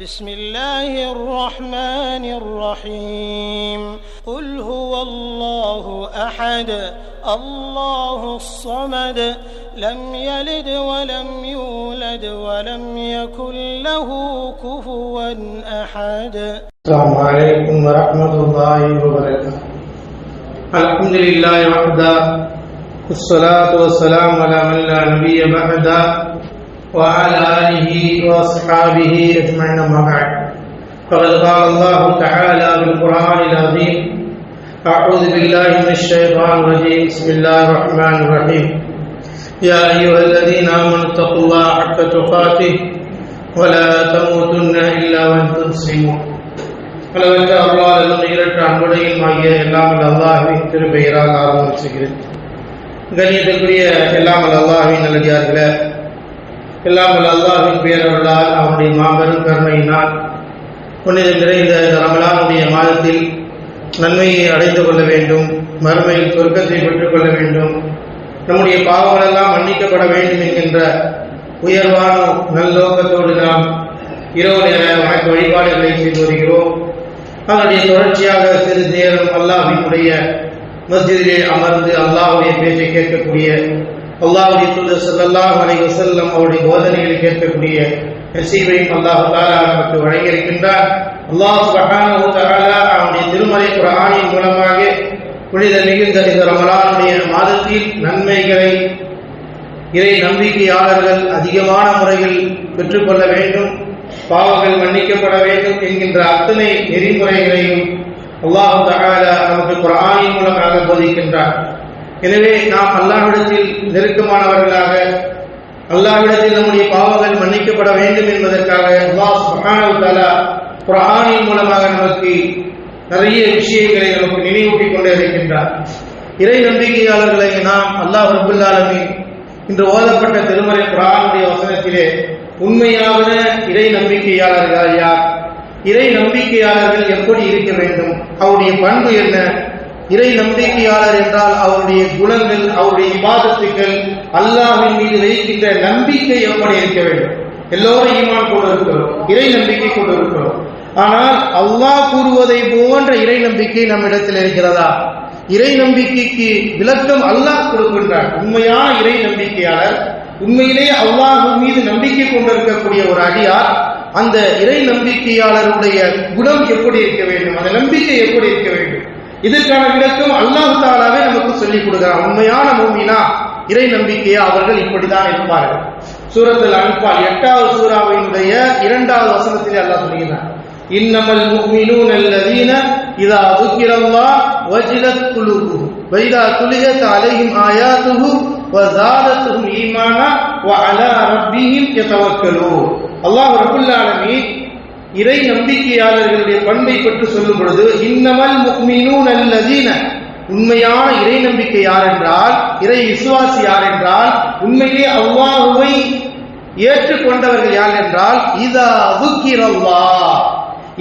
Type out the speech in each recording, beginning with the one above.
بسم الله الرحمن الرحيم قل هو الله أحد الله الصمد لم يلد ولم يولد ولم يكن له كفوا أحد. السلام عليكم ورحمة الله وبركاته. الحمد لله وحده والصلاة والسلام على من لا نبي بعده وعلى آله وأصحابه أجمعين أما بعد فقد قال الله تعالى بالقرآن العظيم أعوذ بالله من الشيطان الرجيم بسم الله الرحمن الرحيم يا أيها الذين آمنوا اتقوا الله حق تقاته ولا تموتن إلا وأنتم مسلمون. அளவற்ற அருளாளரும் ஈரற்ற அன்புடையும் ஆகிய எல்லாம் அல்லாஹ்வின் திருப்பெயரால் ஆரம்பிச்சுகிறேன். கண்ணியத்திற்குரிய எல்லாம் அல்லாஹ்வின் நல்லடியார்களே, எல்லாம் அல்லாஹ்வின் பேரருளால் அவனுடைய மாபெரும் கருணையினால் புனிதம் நிறைந்த ரமலானுடைய மாதத்தில் நன்மையை அடைந்து கொள்ள வேண்டும், மறுமையில் சொர்க்கத்தை பெற்றுக் கொள்ள வேண்டும், நம்முடைய பாவங்களெல்லாம் மன்னிக்கப்பட வேண்டும் என்கின்ற உயர்வான நல்லோக்கத்தோடு நாம் இரவு நேர வழிபாடுகளை செய்து வருகிறோம். அதனுடைய தொடர்ச்சியாக சிறிது நேரம் அல்லாஹ்வினுடைய மஸ்ஜிதிலே அமர்ந்து அல்லாஹ்வுடைய பேச்சை கேட்கக்கூடிய, அல்லாஹ்வுடைய தூதர் ஸல்லல்லாஹு அலைஹி வஸல்லம் அவருடைய போதனைகளை கேட்கக்கூடிய நசீபையும் அல்லாஹ் தஆலா நமக்கு வழங்கியிருக்கின்றார். அல்லாஹ் சுப்ஹானஹு வ தஆலா அவனுடைய திருமறை குர்ஆனின் மூலமாக புனித மிகுந்த இந்த ரமலானுடைய மாதத்தில் நன்மைகளை இறை நம்பிக்கையாளர்கள் அதிகமான முறையில் பெற்றுக்கொள்ள வேண்டும், பாவங்கள் மன்னிக்கப்பட வேண்டும் என்கின்ற அத்தனை நெறிமுறைகளையும் அல்லாஹ் தஆலா நமக்கு குர்ஆனின் மூலமாக போதிக்கின்றார். எனவே நாம் அல்லாஹ்விடத்தில் நெருக்கமானவர்களாக, அல்லாஹ்விடத்தில் நம்முடைய பாவங்கள் மன்னிக்கப்பட வேண்டும் என்பதற்காக அல்லாஹ் சுப்ஹானஹு வ தஆலா குர்ஆனின் மூலமாக நமக்கு நிறைய விஷயங்களை நமக்கு நினைவூட்டிக் கொண்டே இருக்கின்றார். இறை நம்பிக்கையாளர்களை நாம் அல்லாஹ் ரப்பல் ஆலமீன் இன்று ஓதப்பட்ட திருமறை குர்ஆனுடைய வசனத்திலே உண்மையான இறை நம்பிக்கையாளர்கள் யார், இறை நம்பிக்கையாளர்கள் எப்படி இருக்க வேண்டும், அவருடைய பண்பு என்ன, இறை நம்பிக்கையாளர் என்றால் அவருடைய குணங்கள், அவருடைய இபாதத்துகள், அல்லாஹ்வின் மீது வைக்கின்ற நம்பிக்கை எப்படி இருக்க வேண்டும். எல்லோரும் ஈமான் கொண்டு இருக்கிறோம், இறை நம்பிக்கை கொண்டு இருக்கிறோம். ஆனால் அல்லாஹ் கூறுவதை போன்ற இறை நம்பிக்கை நம்மிடத்தில் இருக்கிறதா? இறை நம்பிக்கைக்கு விளக்கம் அல்லாஹ் கொடுக்கின்றார். உண்மையான இறை நம்பிக்கையாளர், உண்மையிலேயே அல்லாஹ் மீது நம்பிக்கை கொண்டிருக்கக்கூடிய ஒரு அடியார், அந்த இறை நம்பிக்கையாளருடைய குணம் எப்படி இருக்க வேண்டும், அந்த நம்பிக்கை எப்படி இருக்க வேண்டும், இதற்கான விளக்கம் அல்லாஹ் தஆலாவே நமக்கு சொல்லிக் கொடுக்கிறார். உண்மையான மூமினா, இறை நம்பிக்கையா அவர்கள் இப்படிதான் இருப்பார்கள். சூரத்துல் அன்ஃபால் 8வது சூராவினுடைய 2வது வசனத்திலே அல்லாஹ் சொல்கிறார், இன்னமல் முஃமினூன அல்லதீன இதா ذுக்கிரல்லாஹ் வஜிலத் குலூபுஹும் வ இதா துலியத் அலைஹிம் ஆயாத்துஹு வ ஸாதத்துஹும் ஈமானா வ அலா ரப்பிஹிம் யதவக்கலூன். அல்லாஹ் ரப்பல் ஆலமீன் இறை நம்பிக்கையாளர்களுடைய பண்பை பற்றி சொல்லும் பொழுது, இன்னமல் முஃமினூன அல்லதீன, உண்மையான இறை நம்பிக்கை யார் என்றால், இறை விசுவாசி யார் என்றால், உண்மையிலே அல்லாஹ்வை ஏற்றுக்கொண்டவர்கள் யார் என்றால், இதா ذுக்கிரல்லாஹ்,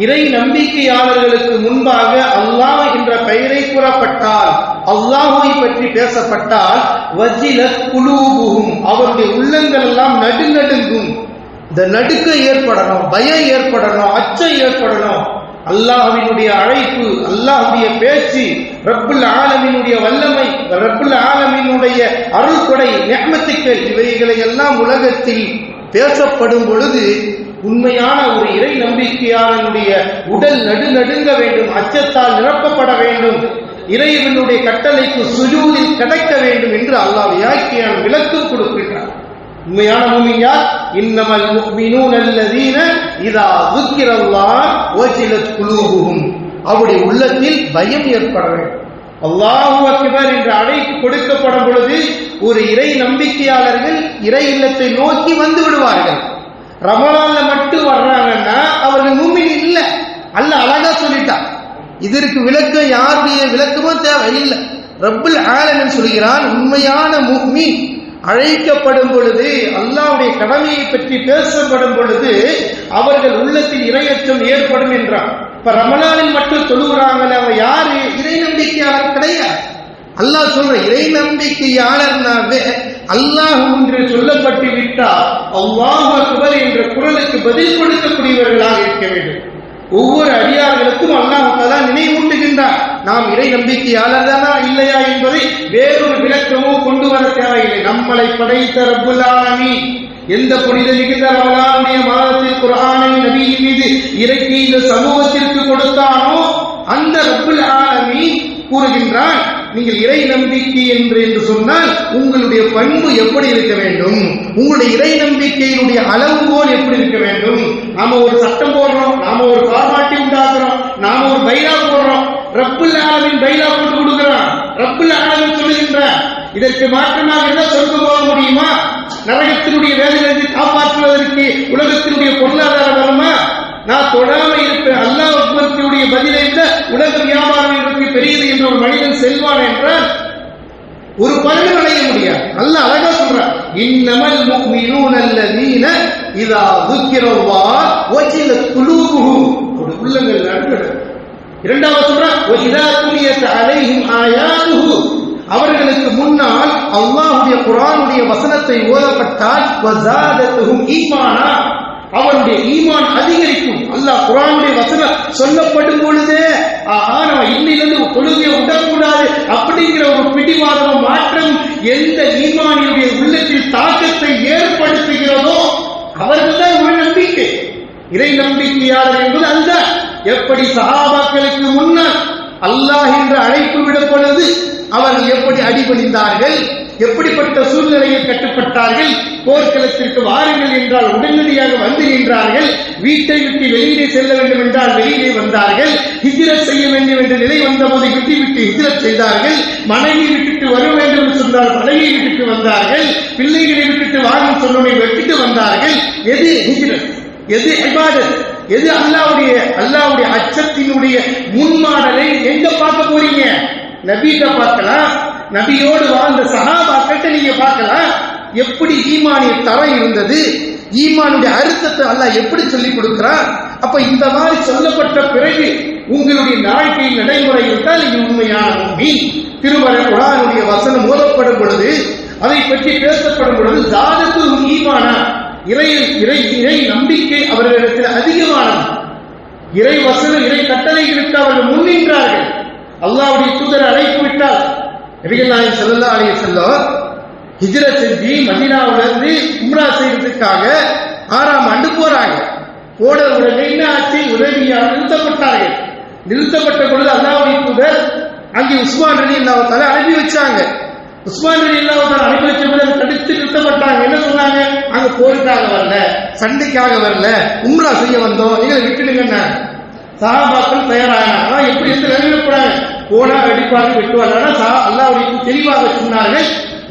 இறை நம்பிக்கையாளர்களுக்கு முன்பாக அல்லாஹ் என்ற பெயரை கூறப்பட்டால், அல்லாஹ்வை பற்றி பேசப்பட்டால், வஜிலத் குலூபுஹும், அவருடைய உள்ளங்கள் எல்லாம் நடுநடுங்கும். இந்த நடுக்க ஏற்படணும், பயம் ஏற்படணும், அச்சம் ஏற்படணும். அல்லாஹ்வினுடைய அழைப்பு, அல்லாஹ்வுடைய பேச்சு, ரப்புல் ஆலமீனுடைய வல்லமை, ரப்புல் ஆலமீனுடைய அருள்கொடை, நிஅமத்துக்கள், இவைகளை எல்லாம் உலகத்தில் பேசப்படும் பொழுது உண்மையான ஒரு இறை நம்பிக்கையாளனுடைய உடல் நடுநடுங்க வேண்டும், அச்சத்தால் நிரப்பப்பட வேண்டும், இறைவனுடைய கட்டளைக்கு சுஜூதில் கிடக்க வேண்டும் என்று அல்லாஹ் வியாக்கியான விளக்கம் கொடுக்கின்றார். உண்மையான மூமின் யார்? இன்னமல் முஃமினூன அல்லதீன இதா ذுக்கிரல்லாஹ் வஜிலத் குலூபுஹும், அவருடைய உள்ளத்தில் பயம் ஏற்பட வேண்டும். அல்லாஹு அக்பர் என்ற அழைப்பு கொடுக்கப்படும் பொழுது ஒரு இறை நம்பிக்கையாளர்கள் இறை இல்லத்தை நோக்கி வந்து விடுவார்கள். ரமலான்ல மட்டும் வர்றாங்கன்னா அவர்கள் மூமின் இல்ல. அல்லாஹ் அழகா சொல்லிட்டான். இதற்கு விளக்கம் யாருடைய விளக்கமும் தேவையில்லை. ரப்புல் ஆலமீன் சொல்கிறான், உண்மையான முஃமின் அழைக்கப்படும் பொழுது, அல்லாஹ்வுடைய கடமையை பற்றி பேசப்படும் பொழுது அவர்கள் உள்ளத்தில் இறையச்சம் ஏற்படும் என்றான். இப்ப ரமலானில் மட்டும் தொழுகிறாங்களே, அவன் யாரு? இறை நம்பிக்கையாளர் கிடையாது. அல்லாஹ் சொல்ற இறை நம்பிக்கையாளர்னாவே அல்லாஹ் என்று சொல்லப்பட்டு விட்டால் அல்லாஹ் அக்பர் என்ற குரலுக்கு பதில் கொடுக்கக்கூடியவர்களாக வேண்டும். ஒவ்வொரு அடியார்களுக்கும் அல்லாஹ் தஆலா நினைவூட்டுகின்றார். நாம் இறை நம்பிக்கையாளர் தானா இல்லையா என்பதை வேறொரு விளக்கமோ கொண்டு வர தேவையில்லை. நம்மளை படைத்த ரப்புல் ஆலமீன் எந்த புனித மிகுந்த ரமலானுடைய மாதத்தில் குர்ஆனை நபியின் மீது இறக்கி இந்த சமூகத்திற்கு கொடுத்தானோ அந்த ரப்புல் ஆலமீன் கூறுகின்றான், நீங்கள் இறை நம்பிக்கை என்று சொன்னால் உங்களுடைய பண்பு எப்படி இருக்க வேண்டும், உங்களுடைய இறை நம்பிக்கையினுடைய அளவுகோல் எப்படி இருக்க வேண்டும். நாம ஒரு சட்டம் போடுறோம், நாம ஒரு ஃபார்மாலிட்டி உண்டாக்குறோம், நாம ஒரு பைலா போடுறோம், ரப்புல் ஆலமீன் பைலா போட்டு கொடுக்கிறான். ரப்புல் ஆலமீன் சொல்லுகின்றான், இதற்கு மாற்றமாக என்ன சொர்க்கம் போக முடியுமா? நரகத்தினுடைய வேதனையை காப்பாற்றுவதற்கு உலகத்தினுடைய பொருளாதாரம் வருமா? நான் தொடாம இருப்பேன். அல்லாஹ் அக்பருடைய பதிலை விட உலக வியாபாரம் எனக்கு பெரியது என்று ஒரு மனிதன் செல்வான் என்றால் ஒரு பலன் அடைய முடியாது. அல்லாஹ் அழகா சொல்றான், இன்னமல் முஃமினூன அல்லதீன இதா ذுக்கிரல்லாஹ் வஜிலத் குலூபுஹும், உள்ளங்கள் நடுங்கும். இரண்டாவது சொல்றான், வஇதா துலியத் அலைஹிம் ஆயாத்துஹு, அவர்களுக்கு முன்னால் அல்லாஹ்வுடைய குர்ஆனுடைய வசனத்தை ஓதப்பட்டால் வஸாதத்துஹும் ஈமானா, அவருடைய ஈமான் அதிகரிக்கும். அல்லாஹ் குர்ஆனுடைய வசனம் சொல்லப்படும் பொழுதே நம்ம இன்னிலிருந்து தொழுகையை விடக்கூடாது அப்படிங்கிற ஒரு பிடிவாதம் மாற்றம் எந்த ஈமானியுடைய உள்ளத்தில் தாக்கத்தை ஏற்படுத்துகிறதோ அவர்கள் தான் ஒரு நம்பிக்கை, இறை நம்பிக்கையாளர் என்பது அல்ல. எப்படி சஹாபாக்களுக்கு முன்னால் அல்லாஹ் என்று அழைப்பு விடப்பொழுது அவர்கள் எப்படி அடிபணிந்தார்கள், எப்படிப்பட்ட சூழ்நிலையில் கட்டுப்பட்டார்கள், போர்க்களத்திற்கு வாருங்கள் என்றால் உடனடியாக வந்து நின்றார்கள், வீட்டை விட்டு வெளியிலே செல்ல வேண்டும் என்றால் வெளியிலே வந்தார்கள், ஹிஜ்ரத் செய்ய வேண்டும் என்ற நிலை வந்தபோது விட்டு ஹிஜ்ரத் செய்தார்கள், மனைவி விட்டுட்டு வர வேண்டும் என்று சொன்னால் மனைவியை விட்டுட்டு வந்தார்கள், பிள்ளைகளை விட்டுட்டு வாரும் சொன்னதை விட்டுட்டு வந்தார்கள். எது ஹிஜ்ரத், எது இபாதத், எது அல்லாஹ்வுடைய அச்சத்தினுடைய முன்மாடலை எங்க பார்க்க போறீங்க? நபிகிட்ட பார்க்கலாம், நபியோடு வாழ்ந்த சஹாபாக்கிட்ட நீங்க பார்க்கலாம். எப்படி ஈமானிய தரம் இருந்தது, ஈமானுடைய அர்த்தத்தை அல்லாஹ் எப்படி சொல்லிக் கொடுக்கிறார். அப்ப இந்த மாதிரி சொல்லப்பட்ட பிறகு உங்களுடைய வாழ்க்கையில் நடைமுறை இருந்தால் இது உண்மையான முஃமின். திருமறை குர்ஆனுடைய வசனம் ஓதப்படும் பொழுது, அதை பற்றி பேசப்படும் பொழுது ஜாதத்து ஈமானா, இறை நம்பிக்கை அவர்களிடத்தில் அதிகமானது. இறை வசனம் இறை கட்டளைகளுக்கு அவர்கள் முன்னின்றார்கள். அல்லாஹ்வுடைய தூதர் அழைப்பு விட்டால் நபிகள் நாயகம் ஸல்லல்லாஹு அலைஹி வஸல்லம் ஹிஜ்ரத் செஞ்சு மதீனாவிலிருந்து உம்ரா செய்வதற்காக 6ஆம் ஆண்டு போறாங்க. போன உடனே என்ன ஆச்சு? உதவியாக நிறுத்தப்பட்டார்கள். நிறுத்தப்பட்ட பொழுது அல்லாஹ்வுடைய தூதர் அங்கே உஸ்மான் ரலியல்லாஹு தஆலா அனுப்பி வச்சாங்க. உஸ்மான் ரலியல்லாஹு தஆலா அனுப்பி வச்ச பொழுது தடுத்து நிறுத்தப்பட்டாங்க. என்ன சொன்னாங்க? அங்க போருக்காக வரல, சண்டைக்காக வரல, உம்ரா செய்ய வந்தோம், எங்களை விட்டுடுங்க. சஹாபாக்கள் தயாரானாங்க. எப்படி இருந்து வெளியிடப்படாங்க, போனா அடிப்பாங்க, வெட்டுவாங்க. அல்லாஹ்வுடைய தெளிவாக சொன்னார்கள்,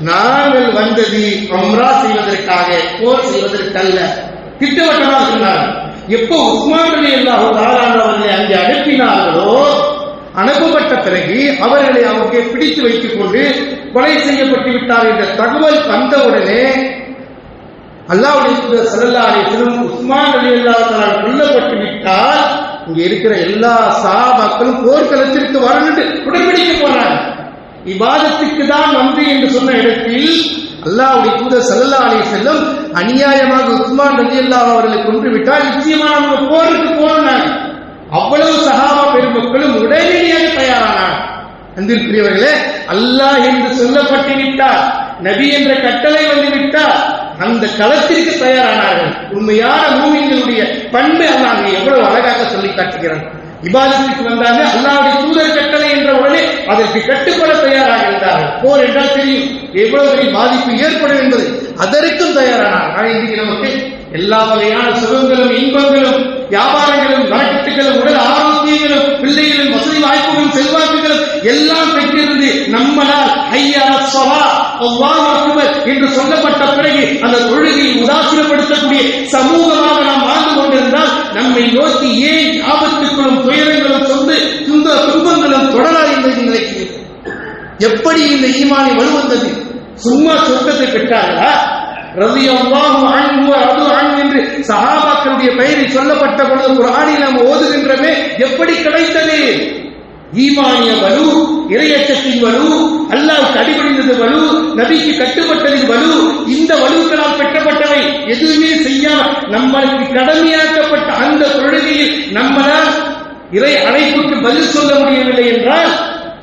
நாங்கள் வந்தது உம்ரா செய்வதற்காக, போர் செய்வதற்கல்ல. திட்டவட்டமாக சொன்னார்கள். எப்போ உஸ்மான் ரலியல்லாஹு தஆலா அவர்களை அங்கே அனுப்பினார்களோ, அனுப்பப்பட்ட பிறகு அவர்களை அவருக்கு பிடித்து வைத்துக் கொண்டு கொலை செய்யப்பட்டு விட்டார் என்ற தகவல் வந்தவுடனே அல்லாஹ்வுடைய தூதர் ஸல்லல்லாஹு அலைஹி வஸல்லம் உஸ்மான் ரலியல்லாஹு தஆலா கொல்லப்பட்டு விட்டால் இங்க இருக்கிற எல்லா சஹாபாக்களும் போர்க்களத்திற்கு வரணும் உடன்படிக்கை போறாங்க. இபாதத்துக்கு தான் வந்து என்று சொன்ன இடத்தில் அல்லாஹ்வுடைய தூதர் ஸல்லல்லாஹு அலைஹி வஸல்லம் அநியாயமாக உஸ்மான் ரலியல்லாஹு அவர்களை கொன்று விட்டால் நிச்சயமாக அவங்க போருக்கு போனாங்க. அவ்வளவு சஹாபா பெருமக்களும் உடனடியாக தயாரானார். அன்பிற்குரியவர்களே, அல்லாஹ் என்று சொல்லப்பட்டு விட்டார், நபி என்ற கட்டளை வந்து விட்டார், அந்த களத்திற்கு தயாரானார்கள். உண்மையான மூமின்களுடைய பண்பை அல்லாஹ் எவ்வளவு அழகாக சொல்லி காட்டுகிறான். இபாதத்துக்கு வந்தாங்க, அல்லாஹ்வுடைய தூதர் கட்டளை என்ற உடனே அதற்கு கட்டுப்பட தயாராக இருந்தார்கள். போர் என்றால் தெரியும் எவ்வளவு பெரிய பாதிப்பு ஏற்படும் என்பது, அதற்கும் தயாரானார்கள். இன்றைக்கு நமக்கு எல்லா வகையான சுகங்களும் இன்பங்களும் வியாபாரங்களும் வழக்கத்துகளும் உடல் ஆரோக்கியங்களும் பிள்ளைகளும் வசதி வாய்ப்புகளும் செல்வாக்குகளும் எல்லாம் பெற்றிருந்து நம்மளால் ஐயா ஸலா அல்லாஹு அக்பர் என்று சொல்லப்பட்ட பிறகு அந்த தொழுகையை உதாசீனப்படுத்தக்கூடிய சமூகமாக நாம் வாழ்ந்து கொண்டிருந்தால் நம்மை நோக்கி ஏன் ஆபத்துக்களும் துயரங்களும் துன்பங்களும் தொடராது என்பதை நினைக்கிறேன். எப்படி இந்த ஈமானை வலுவந்தது? சும்மா சொர்க்கத்தை பெற்றார்களா? ரலியல்லாஹு அன்ஹு ரது அன்ஹு என்று சஹாபாக்களுடைய பெயரை சொல்லப்பட்ட பொழுது குர்ஆனில் நாம் ஓதுகின்றமே, எப்படி கிடைத்தது? ஈமானிய வலு, இறையச்சத்தின் வலு, அல்லாஹ்வுக்கு அடிபணிந்தது வலு, நபிக்கு கட்டுப்பட்டதின் வலு, இந்த வலுக்களால் பெற்றப்பட்டவை. எதுவுமே செய்யாம நம்மளுக்கு கடமையாக்கப்பட்ட அந்த தொழுகையில் நம்மளால் இறை அழைப்புக்கு பதில் சொல்ல முடியவில்லை என்றால்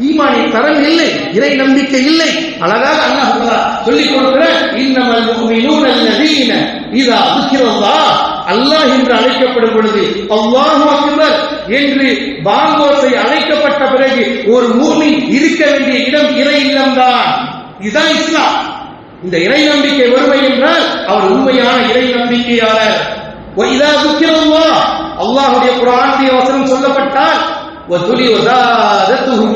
ஈமானின் தரம் இல்லை, இறை நம்பிக்கை இல்லை. அழகாக அல்லாஹ் சொல்லிக் கொடுக்கிற இன்னமல் முஃமினூன அல்லதீன இதா ذிக்ரல்லாஹ், அல்லாஹ் என்று அழைக்கப்படும் பொழுது அல்லாஹு அக்பர் என்று பாங்கோசை அழைக்கப்பட்ட பிறகு ஒரு மூமின் இருக்க வேண்டிய இடம் இறை இல்லம்தான். இதுதான் இஸ்லாம். இந்த இறை நம்பிக்கை வறுமை என்றால் அவர் உண்மையான இறை நம்பிக்கையாளர். இதா ذிக்ரல்லாஹ், அல்லாஹ்வுடைய குர்ஆனுடைய வசனம் சொல்லப்பட்டால்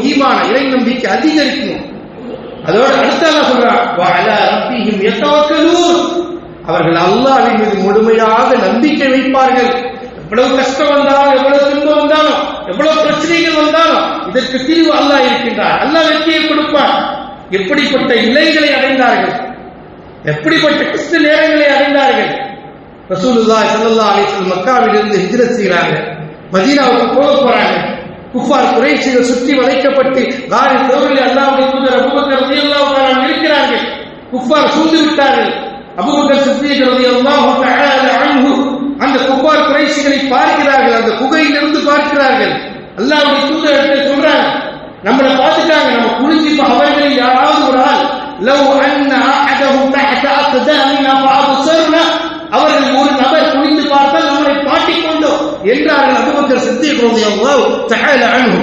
ஈமான இறை நம்பிக்கை அதிகரிக்கும். அதோடு அடுத்த சொல்றார் அவர்கள் அல்லாஹ்வின் மீது முழுமையாக நம்பிக்கை வைப்பார்கள். எவ்வளவு கஷ்டம் வந்தாலும், எவ்வளவு துன்பம் வந்தாலும், எவ்வளவு பிரச்சனைகள் வந்தாலும் இதற்கு தீர்வு அல்லாஹ் இருக்கின்றார். அல்லாஹ் வெற்றியை கொடுப்பார். எப்படிப்பட்ட நிலைகளை அடைந்தார்கள், எப்படிப்பட்ட கஷ்ட நேரங்களை அடைந்தார்கள். ரசூலுல்லாஹி ஸல்லல்லாஹு அலைஹி வஸல்லம் மக்காவிலிருந்து ஹிஜ்ரத் செய்கிறாங்க, மதீனாவுக்கு போறாங்க. குஃபார் குறைஷிகள் சுற்றி வளைக்கப்பட்டு காரி தோரில் அல்லாஹ்வுடைய தூதர் அபூபக்கர் ரலியல்லாஹு தஆலா இருக்கிறார்கள். குஃபார் சூழ்ந்து விட்டார்கள். அபூபக்கர் சித்திக் ரலியல்லாஹு தஆலா அன்ஹு அந்த குஃபார் குறைஷிகளை பார்க்கிறார்கள், அந்த குகையிலிருந்து பார்க்கிறார்கள். அல்லாஹ்வுடைய தூதர் சொல்றாங்க, நம்மளை பார்த்துட்டாங்க, நம்ம குளிச்சு அவர்களில் யாராவது ஒரு ஆள் லவ் அன்ன அஹதஹும் தஹத அக்தாமினா ஃபஅப்ஸர்னா, அவர்கள் ஒரு நபர் குனிந்து பார்த்தால் நம்மளை பாட்டிக் கொண்டோம் என்றார்கள் அபூபக்கர் சித்திக் ரலியல்லாஹு தஆலா அன்ஹு.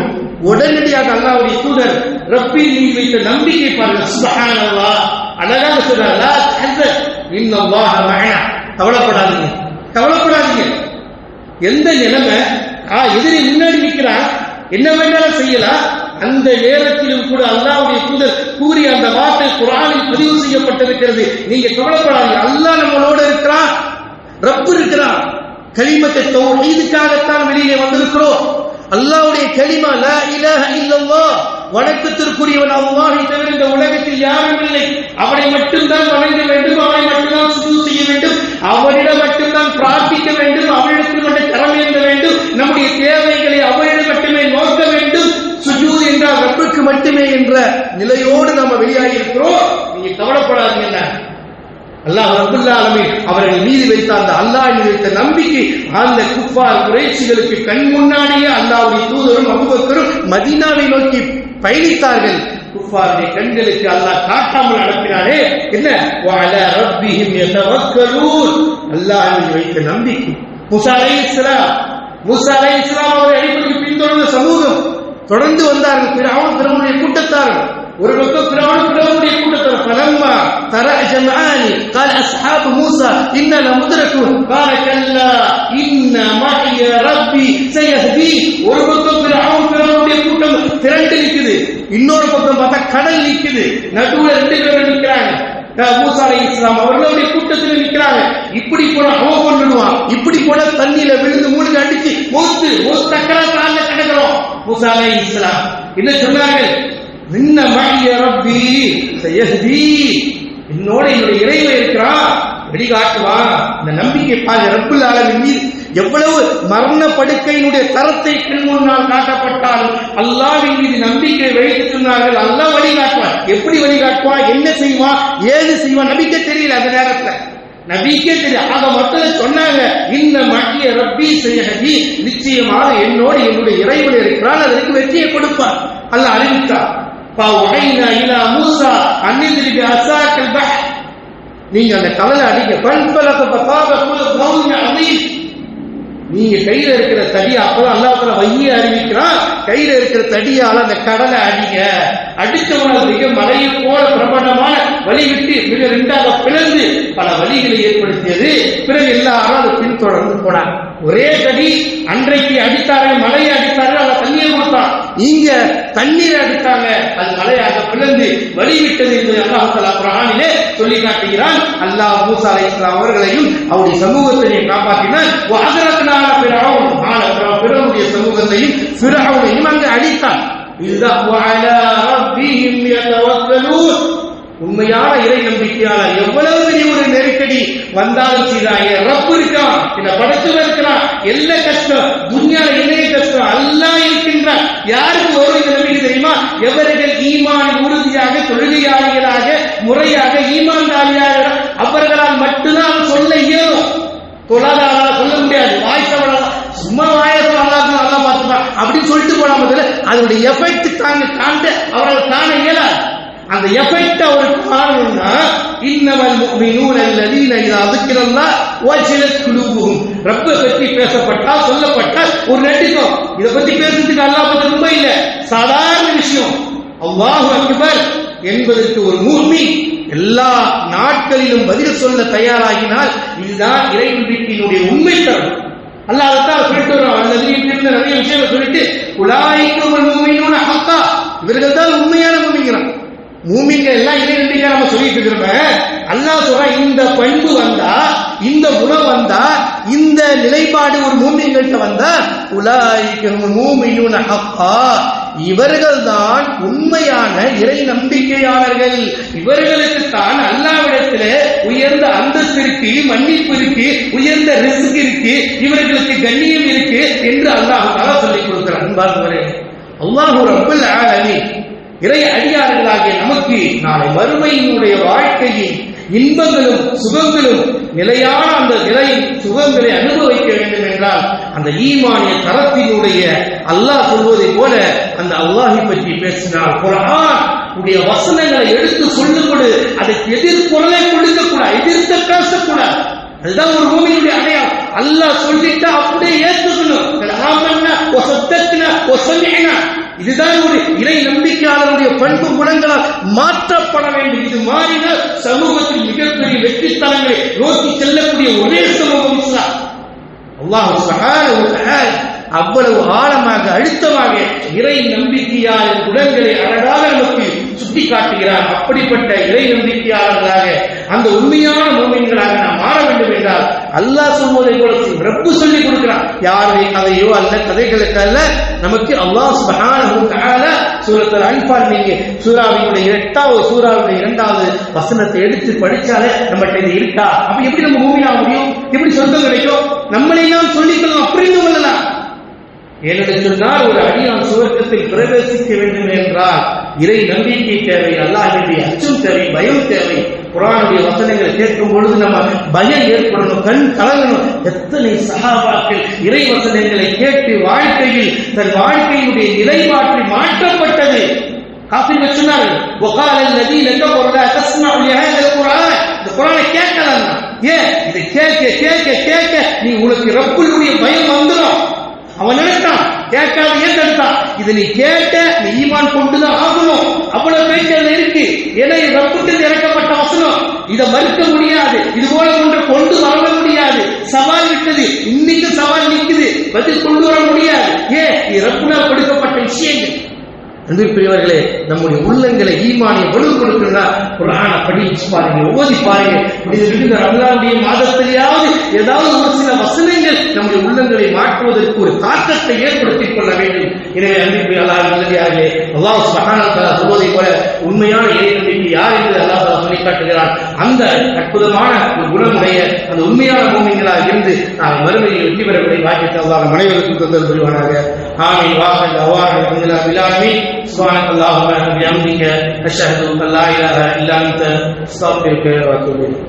உடனடியாக அல்லாஹ்வுடைய தூதர் ரப்பில் மீது வைத்த நம்பிக்கை பாருங்கள். சுப்ஹானல்லாஹ், அழகாக சொல்றார், லா தஹஸன் இன்னல்லாஹ மஅனா, கவலைப்படாதீங்க, கவலைப்படாதீங்க. எந்த நிலைமை எதிரி முன்னாடி நிற்கிறான், என்ன வேண்டாலும் செய்யலாம், அந்த நேரத்திலும் கூட அல்லாஹ்வுடைய தூதர் கூறிய அந்த வார்த்தை குர்ஆனில் பதிவு செய்யப்பட்டிருக்கிறது. நீங்க கவலைப்படாதீங்க, அல்லாஹ் நம்மளோட இருக்கிறான், ரப்பு இருக்கிறான். கலிமத்தை தௌஹீதுக்காகத்தான் வெளியே வந்திருக்கிறோம். அல்லாஹ்வுடைய கலிமா லா இலாஹ இல்லல்லாஹ், வணக்கத்திற்குரியவன் அல்லாஹ்வை தவிர இந்த உலகத்தில் யாரும் இல்லை. அவனை மட்டும்தான் வணங்க வேண்டும், அவனை மட்டும்தான் சுஜூத் செய்ய வேண்டும், அவனிடம் மட்டும்தான் பிரார்த்திக்க வேண்டும், அவனிடத்தில் மட்டும் கரமேந்த வேண்டும், நம்முடைய தேவைகளை அவனிடம் மட்டுமே நோக்க வேண்டும். சுஜூத் என்றால் ரப்புக்கு மட்டுமே என்ற நிலையோடு நம்ம வெளியாகி இருக்கிறோம். நீங்க கவலைப்படாதீங்க. அல்லாஹ் ரப்பல் ஆலமீன் அவர்கள் மீது வைத்த அந்த அல்லாஹ் மீது வைத்த நம்பிக்கை அந்த குஃபார் குறைஷிகளுக்கு கண் முன்னாடியே அல்லாஹ்வுடைய தூதரும் அபூபக்கரும் மதீனாவை நோக்கி பயணித்தார்கள். குஃபாருடைய கண்களுக்கு அல்லாஹ் காட்டாமல் அனுப்பினாரே என்ன, வஅலா ரப்பிஹிம் யதவக்கலூன், அல்லாஹ் மீது வைத்த நம்பிக்கை. மூசா அலைஹிஸ்ஸலாம் அவர்கள் அடிப்படையில் பின்தொடர்ந்த சமூகம் தொடர்ந்து வந்தார்கள். ஃபிரௌனுடைய கூட்டத்தார்கள், ஒரு பக்கம் ஃபிரௌனுடைய கூட்டத்தார். ஃபலம்மா தரா ஜம்ஆனி قال اصحاب موسى اننا لمدركون قال كلا ان معي ربي سيهدين. ஒரு பக்கம் ஃபிரௌனுடைய கூட்டம் திரண்டு நிக்குது, இன்னொரு பக்கம் பார்த்தா கடல் நிக்குது, நடுவுல ரெண்டு பேரும் நிக்கிறாங்க. மூசா அலைஹிஸ்ஸலாம் அவர்களுடைய கூட்டத்தில் நிக்கிறாங்க. இப்படி போனா அவன் கொண்டுடுவான், இப்படி போனா தண்ணியில விழுந்து மூழ்கி அடிச்சு மௌத்து தக்கராத்தால கிடக்கிறோம். மூசா அலைஹிஸ்ஸலாம் என்ன சொன்னார்கள், இன்ன மஅய ரப்பி சயஹ்தி, என்னோட என்னுடைய இறைவன் இருக்கிறான், வெளிகாட்டுவான். இந்த நம்பிக்கை பாருங்க, ரப்புல் ஆலமீன் மீது எவ்வளவு மரண படுக்கையினுடைய தரத்தை கண் முன்னால் காட்டப்பட்டாலும் அல்லாஹ்வின் மீது நம்பிக்கை வைத்து சொன்னார்கள், அல்லாஹ் வழிகாட்டுவான். எப்படி வழிகாட்டுவான், என்ன செய்வான், ஏது செய்வான், நபிக்கே தெரியல. அந்த நேரத்துல நபிக்கே தெரியும். ஆக மக்களை சொன்னாங்க, இன்ன மஅய ரப்பி சயஹ்தி, நிச்சயமாக என்னோடு என்னுடைய இறைவன் இருக்கிறான், அதற்கு வெற்றியை கொடுப்பான். அல்லாஹ் அறிவித்தார். فَأَوْحَيْنَا إِلَى مُوسَى أَنِ اضْرِبْ بِعَصَاكَ الْبَحْرَ, நீங்க அந்த கடலை அடிக்க. فَانْفَلَقَ فَصَارَ كُلُّ قَوْمٍ عَظِيمٍ, நீங்க கையில இருக்கிற தடியை அப்பதான் அல்லாஹ் தஆலா வஹியை அறிவிக்கிறான், கையில இருக்கிற தடியால அந்த கடலை அடிங்க. அடித்தவனுக்கு மலையை போல பிரபலமான வழி விட்டு மிக ரெண்டாக பிளந்து பல வழிகளை ஏற்படுத்தியது. பிறகு எல்லாரும் அதை பின்தொடர்ந்து போனாங்க. ஒரே தடி அன்றைக்கு அடித்தார்கள், மலையை அடித்தார்கள், அதை தண்ணீரை கொடுத்தான். இங்க தண்ணீரை அடித்தாங்க, அது மலையாக பிளந்து வழிவிட்டது என்பதை அல்லாஹ் தஆலா குர்ஆனிலே சொல்லி காட்டுகிறான். அல்லாஹ் மூசா அலைஹிஸ்ஸலாம் அவர்களையும் அவருடைய சமூகத்தையும் காப்பாற்றினான். வஅதரக்னால ஃபிரௌன், ஃபிரௌனுடைய சமூகத்தையும் ஃபிரௌனையும் அங்கு அழித்தான். இதுதான் வஅலா ரப்பிஹிம் யதவக்கலூன், உண்மையான இறை நம்பிக்கையாளர் எவ்வளவு பெரிய ஒரு நெருக்கடி வந்தாலும் செய்தாங்க, ரப்பு இருக்கான், இந்த படைச்சவன் இருக்கிறான். எல்லா கஷ்டம் துன்யால என்ன கஷ்டம், அல்லாஹ் இருக்கின்றான். யாருக்கு ஒரு நம்பிக்கை தெரியுமா, எவர்கள் ஈமான் உறுதியாக தொழுகையாளிகளாக முறையாக ஈமான்தாரியாக அவர்களால் மட்டும்தான் சொல்ல இயலும். தொழாதாரால் சொல்ல முடியாது, வாய்த்தவர்களால் சும்மா வாயத்தால் இருக்கிறான் அப்படின்னு சொல்லிட்டு போடாம அதனுடைய எஃபெக்ட் காண்ட அவரால் காண இயலாது. அந்த எஃபெக்ட் அவருக்கு காரணம்னா இன்னமல் முஃமினூன அல்லதீன இதா ذிக்ரல்லாஹ் வஜிலத் குலூபுஹும். ரப்பை பற்றி பேசப்பட்டால் சொல்லப்பட்டால் ஒரு நடிக்கும். இதை பத்தி பேசுறதுக்கு அல்லாஹ் பத்தி ரொம்ப இல்ல, சாதாரண விஷயம். அல்லாஹு அக்பர் என்பதற்கு ஒரு முஃமின் எல்லா நாட்களிலும் பதில் சொல்ல தயாராகினால் இதுதான் இறை நம்பிக்கையினுடைய உண்மைத்தனம். அல்லாஹ் அதைத்தான் சொல்லிட்டு வர்றான். அல்லதீன நிறைய விஷயங்களை சொல்லிட்டு உலாயிகல் முஃமினூன ஹக்கா, இவர்கள் தான் உண்மையான முஃமின்கள். மூமின்கள் எல்லாம் இறை நம்பிக்கை நம்ம சொல்லிட்டு இருக்கிறோம். அல்லாஹ் சொல்றான், இந்த பண்பு வந்தா, இந்த குணம் வந்தா, இந்த நிலைப்பாடு ஒரு மூமின்கிட்ட வந்தா உலாயிகல் முஃமினூன ஹக்கா, இவர்கள் தான் உண்மையான இறை நம்பிக்கையாளர்கள். இவர்களுக்கு தான் அல்லாஹ்விடத்திலே உயர்ந்த அந்தஸ்து இருக்கு, மன்னிப்பு இருக்கு, உயர்ந்த ரிஸ்க் இருக்கு, இவர்களுக்கு கண்ணியம் இருக்கு என்று அல்லாஹ் தஆலா சொல்லிக் கொடுக்கிறார். அன்பார்ந்தவரே, அல்லாஹ் ரப்பல் ஆலமீன் இறை அடியார்களாகிய நமக்கு நாளை மறுமையினுடைய வாழ்க்கையை இன்பங்களும் சுகங்களும் நிலையான அந்த நிலை சுகங்களை அனுபவிக்க வேண்டும் என்றால் அந்த ஈமானிய தரத்தினுடைய அல்லாஹ் சொல்வதை போல அந்த அல்லாஹை பற்றி பேசினால் குர்ஆன் உடைய வசனங்களை எடுத்து சொல்லும்போது அதற்கு எதிர்குரலை கொடுக்கக்கூடாது, எதிர்த்து பேசக்கூடாது. அதுதான் ஒரு மூமினுடைய அடையாளம். அல்லாஹ் சொல்லிட்டா அப்படியே ஏற்றுக்கணும். ஆமன்னா வ ஸதக்னா வ ஸமிஅனா, இதுதான் ஒரு இறை நம்பிக்கையாளருடைய பண்பு குணங்களால் மாற்றப்பட வேண்டும். இது மாறினால் சமூகத்தில் மிகப்பெரிய வெற்றி தலங்களை நோக்கி செல்லக்கூடிய ஒரே சமூகம் இஸ்லாம். அல்லாஹ் சுப்ஹானஹு வ தஆலா அவ்வளவு ஆழமாக அழுத்தமாக இறை நம்பிக்கையாளர் குணங்களை அழகாக நமக்கு சுட்டி காட்டுகிறார். அப்படிப்பட்ட இறை நம்பிக்கையாளர்களாக அந்த உண்மையான மூமின்களாக நாம் மாற வேண்டும் என்றால் அல்லாஹ் சொல்வதை போல ரப்பு சொல்லிக் கொடுக்கிறான். யாருடைய கதையோ அல்ல கதைகளுக்கு அல்ல, நமக்கு அல்லாஹ் சுப்ஹானஹு வ தஆலா சூரத்துல் அன்ஃபால் நீங்க சூராவினுடைய 8வது சூராவுடைய 2வது வசனத்தை எடுத்து படிச்சாலே நம்மகிட்ட இது இருக்கா, அப்ப எப்படி நம்ம மூமினாக முடியும், எப்படி சொந்தம் கிடைக்கும், நம்மளே நாம் சொல்லிக்கலாம், புரிந்து கொள்ளலாம். ஏனென்று சொன்னால் ஒரு அடியான் சுவர்க்கத்தில் பிரவேசிக்க வேண்டும் என்றால் இறை நம்பிக்கை தேவை, அல்லாஹ்வுடைய அச்சம் தேவை, பயம் தேவை. குர்ஆனுடைய வசனங்களை கேட்கும் பொழுது நம்ம பயம் ஏற்படணும், கண் கலங்கணும். எத்தனை சஹாபாக்கள் இறை வசனங்களை கேட்டு வாழ்க்கையில் தன் வாழ்க்கையினுடைய நிலைப்பாட்டை மாற்றப்பட்டது. காஃபிர்கள் சொன்னார்கள், வகால அல்லதீன கஃபரு லா தஸ்மஉ லிஹாதல் குர்ஆன், இந்த குர்ஆனை கேட்கலாம். ஏன் இதை கேட்க கேட்க கேட்க நீ உனக்கு ரப்புடைய பயம் வந்துடும். அவன் நினைத்தான், கேட்காத ஏன் தடுத்தான், இதை நீ கேட்ட நீ ஈமான் கொண்டுதான் ஆகணும். அவ்வளவு பேச்சு இருக்கு. ஏன்னா இது ரப்புக்கு இறக்கப்பட்ட வசனம், இதை மறுக்க முடியாது, இது போல ஒன்று கொண்டு வர முடியாது. சவால் விட்டது, இன்னைக்கு சவால் நிற்குது, பதில் கொண்டு வர முடியாது. ஏன் இது ரப்புனால் கொடுக்கப்பட்ட விஷயங்கள். அன்பிற்குரியவர்களே, நம்முடைய உள்ளங்களை ஈமானை வலு கொடுக்கணும்னா குர்ஆனை படிச்சு பாருங்க, ஓதி பாருங்க. இந்த ரமலானுடைய மாதத்திலேயாவது ஏதாவது ஒரு சில வசனங்கள் நம்முடைய உள்ளங்களை மாற்றுவதற்கு ஒரு தாக்கத்தை ஏற்படுத்திக் கொள்ள வேண்டும். எனவே அன்பிற்குரிய நல்லடியார்களே, அல்லாஹ் சுப்ஹானஹு வ தஆலா சொல்வதை போல உண்மையான இறை நம்பிக்கை யார் என்று அல்லாஹ் தஆலா சொல்லி காட்டுகிறான். அந்த அற்புதமான ஒரு குணமுடைய அந்த உண்மையான மூமின்களாக இருந்து நாம் மறுமையில் வெற்றி பெறக்கூடிய வாக்கியத்தை அல்லாஹ் அனைவருக்கும் தந்தல் புரிவானாக. ஆமீன். வாஹல் தவான அல்ஹம்துலில்லாஹி ரப்பில் ஆலமீன். சுப்ஹானக அல்லாஹும்ம வ பிஹம்திக அஷ்ஹது அன் லா இலாஹா இல்லா அன்த அஸ்தக்ஃபிருக வ அத்தூபு இலைக்.